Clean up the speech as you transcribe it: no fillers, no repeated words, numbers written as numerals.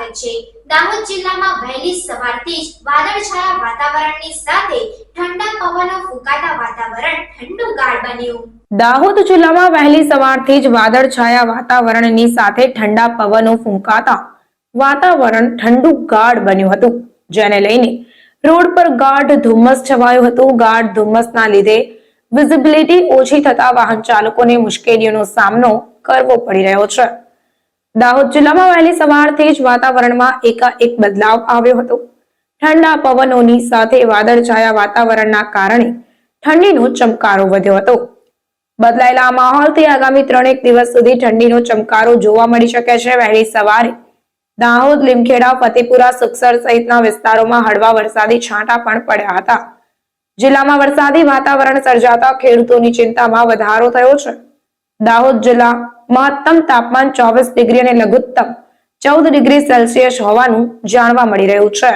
સ્વાગત છે। દાહોદ જિલ્લામાં વહેલી સવારથી જ વાદળછાયા વાતાવરણની સાથે ઠંડા પવનો ફૂંકાતા વાતાવરણ ઠંડુગાર બન્યું। દાહોદ જિલ્લામાં વહેલી સવારથી જ વાદળછાયા વાતાવરણની સાથે ઠંડા પવનો ફૂંકાતા વાતાવરણ ઠંડુગાર બન્યું હતું, જેને લઈને રોડ પર ગાઢ ધુમ્મસ છવાયું હતું। ગાઢ ધુમ્મસના લીધે વિઝિબિલિટી ઓછી થતા વાહન ચાલકોને મુશ્કેલીઓનો સામનો કરવો પડી રહ્યો છે। દાહોદ જિલ્લામાં વહેલી સવારથી જ વાતાવરણમાં એકાએક બદલાવ આવ્યો હતો। ઠંડા પવનોની સાથે વાદળછાયા વાતાવરણના કારણે ઠંડીનો ચમકારો વધ્યો હતો। બદલાયેલા આ માહોલથી આગામી 3 દિવસ સુધી ઠંડીનો ચમકારો જોવા મળી શકે છે। વહેલી સવારે દાહોદ, લીમખેડા, ફતેપુરા, સુખસર સહિતના વિસ્તારોમાં હળવા વરસાદી છાંટા પણ પડ્યા હતા। જિલ્લામાં વરસાદી વાતાવરણ સર્જાતા ખેડૂતોની ચિંતામાં વધારો થયો છે। દાહોદ જિલ્લા મહત્તમ તાપમાન 24 ડિગ્રી અને લઘુત્તમ 14 ડિગ્રી સેલ્સિયસ હોવાનું જાણવા મળી રહ્યું છે।